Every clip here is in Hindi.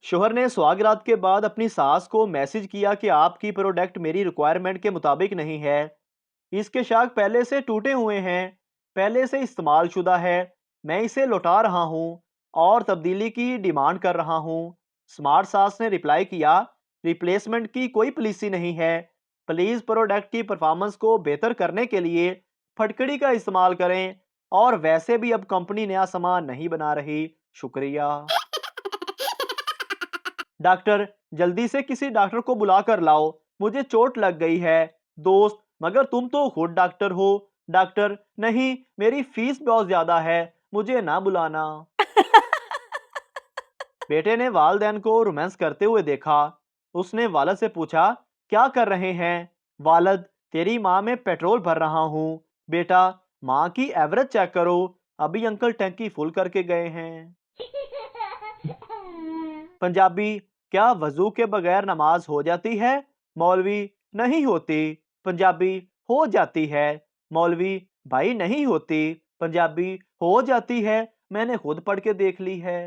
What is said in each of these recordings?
शोहर ने सुहागरात के बाद अपनी सास को मैसेज किया कि आपकी प्रोडक्ट मेरी रिक्वायरमेंट के मुताबिक नहीं है। इसके शाख पहले से टूटे हुए हैं, पहले से इस्तेमाल शुदा है। मैं इसे लौटा रहा हूँ और तब्दीली की डिमांड कर रहा हूँ। स्मार्ट सास ने रिप्लाई किया, रिप्लेसमेंट की कोई पॉलिसी नहीं है। प्लीज़ प्रोडक्ट की परफॉर्मेंस को बेहतर करने के लिए फटकड़ी का इस्तेमाल करें, और वैसे भी अब कंपनी नया सामान नहीं बना रही। शुक्रिया। डॉक्टर, जल्दी से किसी डॉक्टर को बुला कर लाओ, मुझे चोट लग गई है। दोस्त, मगर तुम तो खुद डॉक्टर हो। डॉक्टर, नहीं, मेरी फीस बहुत ज्यादा है, मुझे ना बुलाना। बेटे ने वालदैन को रोमांस करते हुए देखा। उसने वालद से पूछा, क्या कर रहे हैं? वालद, तेरी माँ में पेट्रोल भर रहा हूँ। बेटा, माँ की एवरेज चेक करो, अभी अंकल टंकी फुल करके गए हैं। पंजाबी, क्या वजू के बगैर नमाज हो जाती है? मौलवी, नहीं होती। पंजाबी, हो जाती है। मौलवी, भाई नहीं होती। पंजाबी, हो जाती है, मैंने खुद पढ़ के देख ली है।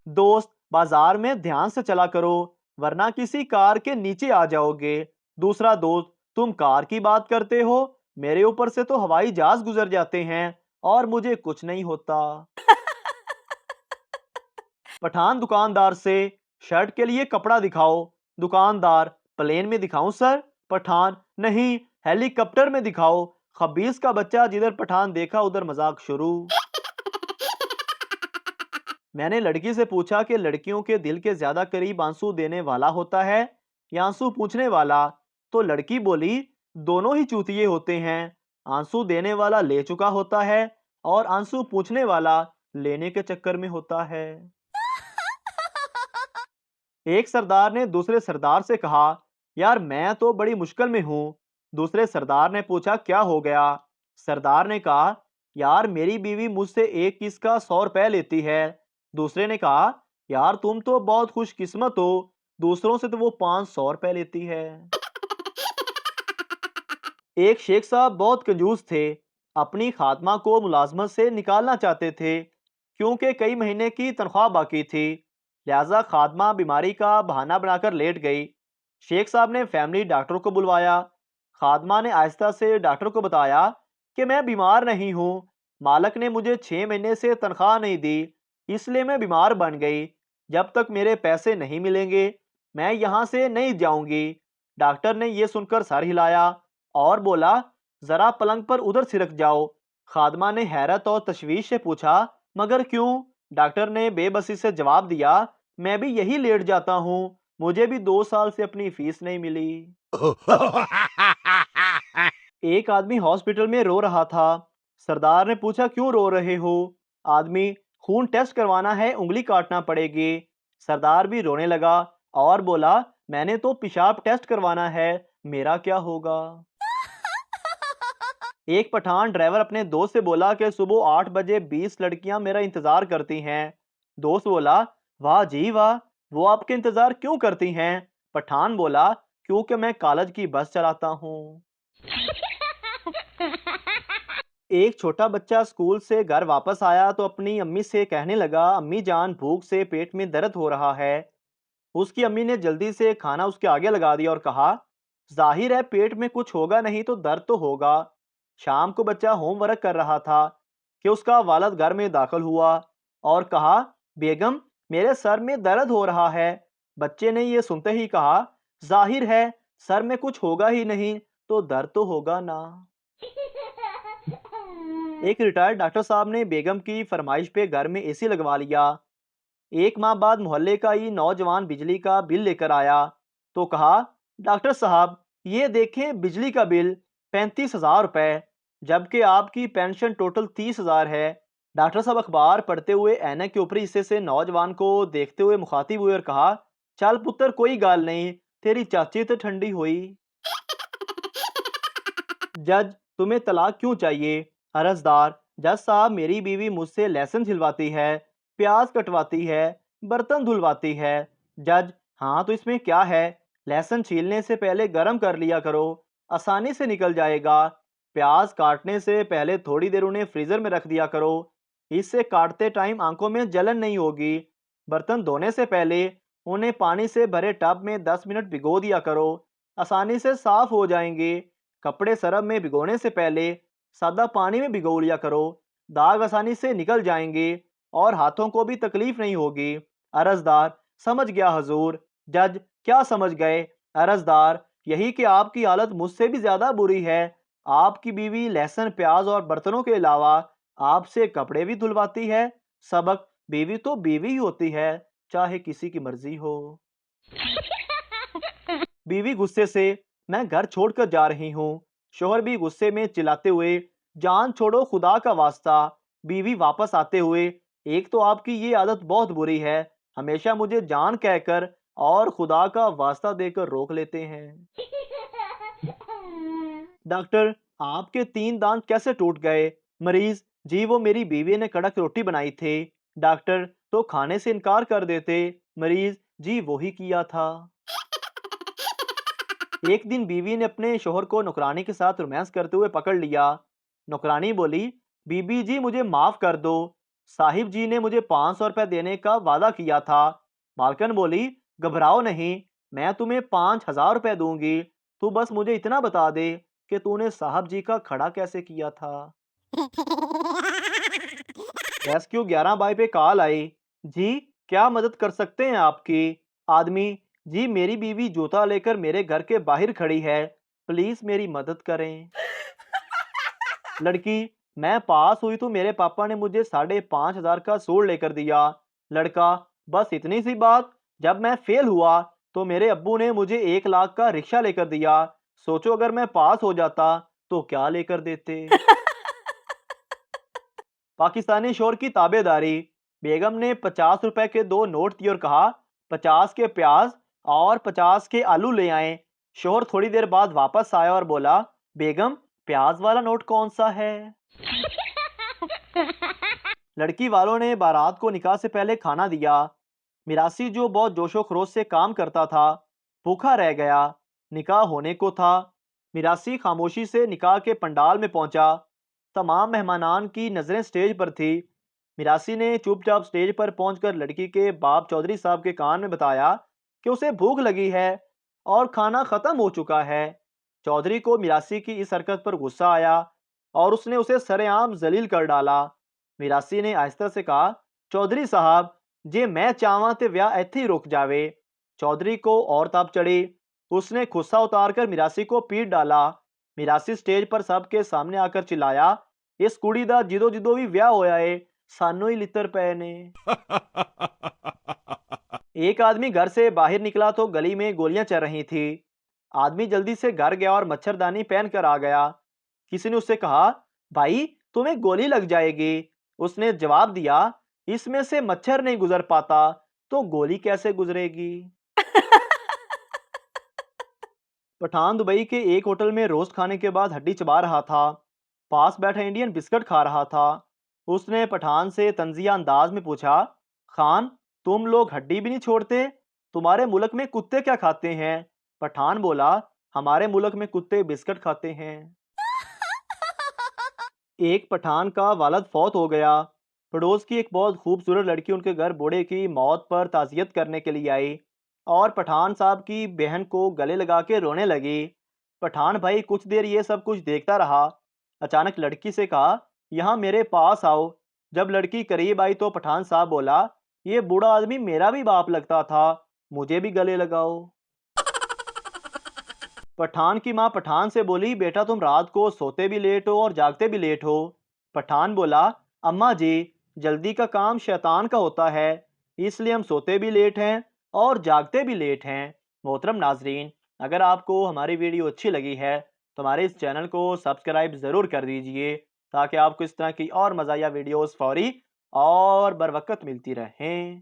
दोस्त, बाजार में ध्यान से चला करो, वरना किसी कार के नीचे आ जाओगे। दूसरा दोस्त, तुम कार की बात करते हो, मेरे ऊपर से तो हवाई जहाज गुजर जाते हैं और मुझे कुछ नहीं होता। पठान दुकानदार से, शर्ट के लिए कपड़ा दिखाओ। दुकानदार, प्लेन में दिखाऊं सर? पठान, नहीं, हेलीकॉप्टर में दिखाओ। खबीस का बच्चा जिधर पठान देखा उधर मजाक शुरू। मैंने लड़की से पूछा कि लड़कियों के दिल के ज्यादा करीब आंसू देने वाला होता है या आंसू पूछने वाला? तो लड़की बोली, दोनों ही चूतिए होते हैं। आंसू देने वाला ले चुका होता है और आंसू पूछने वाला लेने के चक्कर में होता है। एक सरदार ने दूसरे सरदार से कहा, यार मैं तो बड़ी मुश्किल में हूँ। दूसरे सरदार ने पूछा, क्या हो गया? सरदार ने कहा, यार मेरी बीवी मुझसे एक किस का 100 रुपए लेती है। दूसरे ने कहा, यार तुम तो बहुत खुशकिस्मत हो, दूसरों से तो वो 500 रुपए लेती है। एक शेख साहब बहुत कंजूस थे। अपनी खात्मा को मुलाजमत से निकालना चाहते थे, क्योंकि कई महीने की तनख्वाह बाकी थी। लिहाजा खात्मा बीमारी का बहाना बनाकर लेट गई। शेख साहब ने फैमिली डॉक्टर को बुलवाया। खात्मा ने आहिस्ता से डॉक्टर को बताया कि मैं बीमार नहीं हूँ, मालक ने मुझे 6 महीने से तनख्वाह नहीं दी, इसलिए मैं बीमार बन गई। जब तक मेरे पैसे नहीं मिलेंगे मैं यहाँ से नहीं जाऊंगी। डॉक्टर ने यह सुनकर सर हिलाया और बोला, जरा पलंग पर उधर सिरक जाओ। खादमा ने हैरत और तशवीश से पूछा, मगर क्यों? डॉक्टर ने बेबसी से जवाब दिया, मैं भी यही लेट जाता हूँ, मुझे भी 2 साल से अपनी फीस नहीं मिली। एक आदमी हॉस्पिटल में रो रहा था। सरदार ने पूछा, क्यों रो रहे हो? आदमी, खून टेस्ट करवाना है, उंगली काटना पड़ेगी। सरदार भी रोने लगा और बोला, मैंने तो पेशाब टेस्ट करवाना है, मेरा क्या होगा? एक पठान ड्राइवर अपने दोस्त से बोला कि सुबह 8 बजे 20 लड़कियां मेरा इंतजार करती हैं। दोस्त बोला, वाह जी वाह, वो आपके इंतजार क्यों करती हैं? पठान बोला, क्योंकि मैं कॉलेज की बस चलाता हूँ। एक छोटा बच्चा स्कूल से घर वापस आया तो अपनी अम्मी से कहने लगा, अम्मी जान, भूख से पेट में दर्द हो रहा है। उसकी अम्मी ने जल्दी से खाना उसके आगे लगा दिया और कहा, जाहिर है पेट में कुछ होगा नहीं तो दर्द तो होगा। शाम को बच्चा होमवर्क कर रहा था कि उसका वालिद घर में दाखिल हुआ और कहा, बेगम, मेरे सर में दर्द हो रहा है। बच्चे ने यह सुनते ही कहा, जाहिर है सर में कुछ होगा ही नहीं तो दर्द तो होगा ना। एक रिटायर्ड डॉक्टर साहब ने बेगम की फरमाइश पे घर में एसी लगवा लिया। एक माह बाद मोहल्ले का ही नौजवान बिजली का बिल लेकर आया तो कहा, डॉक्टर साहब, ये देखें बिजली का बिल 35,000 रुपए, जबकि आपकी पेंशन टोटल 30,000 है। डॉक्टर साहब अखबार पढ़ते हुए ऐनक के ऊपरी हिस्से से नौजवान को देखते हुए मुखातिब हुए और कहा, चल पुत्र, कोई गाल नहीं, तेरी चाची तो ठंडी हुई। जज, तुम्हें तलाक क्यों चाहिए? अर्जदार, जज साहब, मेरी बीवी मुझसे लहसुन छिलवाती है, प्याज कटवाती है, बर्तन धुलवाती है। जज, हाँ तो इसमें क्या है? लहसुन छीलने से पहले गरम कर लिया करो, आसानी से निकल जाएगा। प्याज काटने से पहले थोड़ी देर उन्हें फ्रीजर में रख दिया करो, इससे काटते टाइम आंखों में जलन नहीं होगी। बर्तन धोने से पहले उन्हें पानी से भरे टब में 10 मिनट भिगो दिया करो, आसानी से साफ हो जाएंगे। कपड़े सरफ में भिगोने से पहले सादा पानी में भिगो लिया करो, दाग आसानी से निकल जाएंगे और हाथों को भी तकलीफ नहीं होगी। अर्जदार: समझ गया हजूर। जज: क्या समझ गए? अर्जदार: यही कि आपकी हालत मुझसे भी ज्यादा बुरी है। आपकी बीवी लहसुन, प्याज और बर्तनों के अलावा आपसे कपड़े भी धुलवाती है। सबक: बीवी तो बीवी ही होती है, चाहे किसी की मर्जी हो। बीवी गुस्से से: मैं घर छोड़कर जा रही हूँ। शोहर भी गुस्से में चिल्लाते हुए: जान छोड़ो खुदा का वास्ता। बीवी वापस आते हुए: एक तो आपकी ये आदत बहुत बुरी है, हमेशा मुझे जान कहकर और खुदा का वास्ता देकर रोक लेते हैं। डॉक्टर: आपके 3 दांत कैसे टूट गए? मरीज: जी वो मेरी बीवी ने कड़क रोटी बनाई थी। डॉक्टर: तो खाने से इनकार कर देते। मरीज: जी वही किया था। एक दिन बीवी ने अपने शोहर को नौकरानी के साथ रोमांस करते हुए पकड़ लिया। नौकरानी बोली: बीबी जी मुझे माफ कर दो, साहिब जी ने मुझे 500 रुपए देने का वादा किया था। मालकन बोली: घबराओ नहीं, मैं तुम्हें 5000 रुपए दूंगी, तू बस मुझे इतना बता दे कि तूने साहब जी का खड़ा कैसे किया था। रेस्क्यू 11 बाई पे कॉल आई। जी क्या मदद कर सकते हैं आपकी? आदमी: जी मेरी बीवी जूता लेकर मेरे घर के बाहर खड़ी है, प्लीज मेरी मदद करें। लड़की: मैं पास हुई तो मेरे पापा ने मुझे 5500 का सूट लेकर दिया। लड़का: बस इतनी सी बात? जब मैं फेल हुआ तो मेरे अब्बू ने मुझे 1 लाख का रिक्शा लेकर दिया। सोचो अगर मैं पास हो जाता तो क्या लेकर देते। पाकिस्तानी शोर की ताबेदारी। बेगम ने 50 रुपए के 2 नोट दिए और कहा: 50 के प्याज और 50 के आलू ले आए। शोहर थोड़ी देर बाद वापस आया और बोला: बेगम प्याज वाला नोट कौन सा है? लड़की वालों ने बारात को निकाह से पहले खाना दिया। मिरासी जो बहुत जोशो खरोश से काम करता था भूखा रह गया। निकाह होने को था। मिरासी खामोशी से निकाह के पंडाल में पहुंचा। तमाम मेहमानान की नज़रें स्टेज पर थी। मिरासी ने चुपचाप स्टेज पर पहुंचकर लड़की के बाप चौधरी साहब के कान में बताया कि उसे भूख लगी है और खाना खत्म हो चुका है। चौधरी को मिरासी की इस हरकत पर गुस्सा आया और उसने उसे सरेआम जलील कर डाला। मिरासी ने आहिस्ता से कहा: चौधरी साहब, जे मैं चाहवा ते ब्याह इत्थे ही रुक जावे। चौधरी को और ताप चढ़ी। उसने गुस्सा उतारकर मिरासी को पीट डाला। मिरासी स्टेज पर सबके सामने आकर चिल्लाया: इस कुड़ी दा जिदो जिदो भी ब्याह होया है, सानू ही लितर पए ने। एक आदमी घर से बाहर निकला तो गली में गोलियां चल रही थी। आदमी जल्दी से घर गया और मच्छरदानी पहन कर आ गया। किसी ने उससे कहा: भाई तुम्हें गोली लग जाएगी। उसने जवाब दिया: इसमें से मच्छर नहीं गुजर पाता तो गोली कैसे गुजरेगी। पठान दुबई के एक होटल में रोस्ट खाने के बाद हड्डी चबा रहा था। पास बैठा इंडियन बिस्किट खा रहा था। उसने पठान से तंजिया अंदाज में पूछा: खान, तुम लोग हड्डी भी नहीं छोड़ते, तुम्हारे मुल्क में कुत्ते क्या खाते हैं? पठान बोला: हमारे मुल्क में कुत्ते बिस्किट खाते हैं। एक पठान का वालद फौत हो गया। पड़ोस की एक बहुत खूबसूरत लड़की उनके घर बूढ़े की मौत पर ताज़ियत करने के लिए आई और पठान साहब की बहन को गले लगा के रोने लगी। पठान भाई कुछ देर ये सब कुछ देखता रहा। अचानक लड़की से कहा: यहाँ मेरे पास आओ। जब लड़की करीब आई तो पठान साहब बोला: ये बूढ़ा आदमी मेरा भी बाप लगता था, मुझे भी गले लगाओ। पठान की माँ पठान से बोली: बेटा तुम रात को सोते भी लेट हो और जागते भी लेट हो। पठान बोला: अम्मा जी, जल्दी का काम शैतान का होता है, इसलिए हम सोते भी लेट हैं और जागते भी लेट हैं। मोहतरम नाजरीन, अगर आपको हमारी वीडियो अच्छी लगी है तो हमारे इस चैनल को सब्सक्राइब ज़रूर कर दीजिए ताकि आपको इस तरह की और मज़ाया वीडियोस फौरी और बर वक्त मिलती रहें।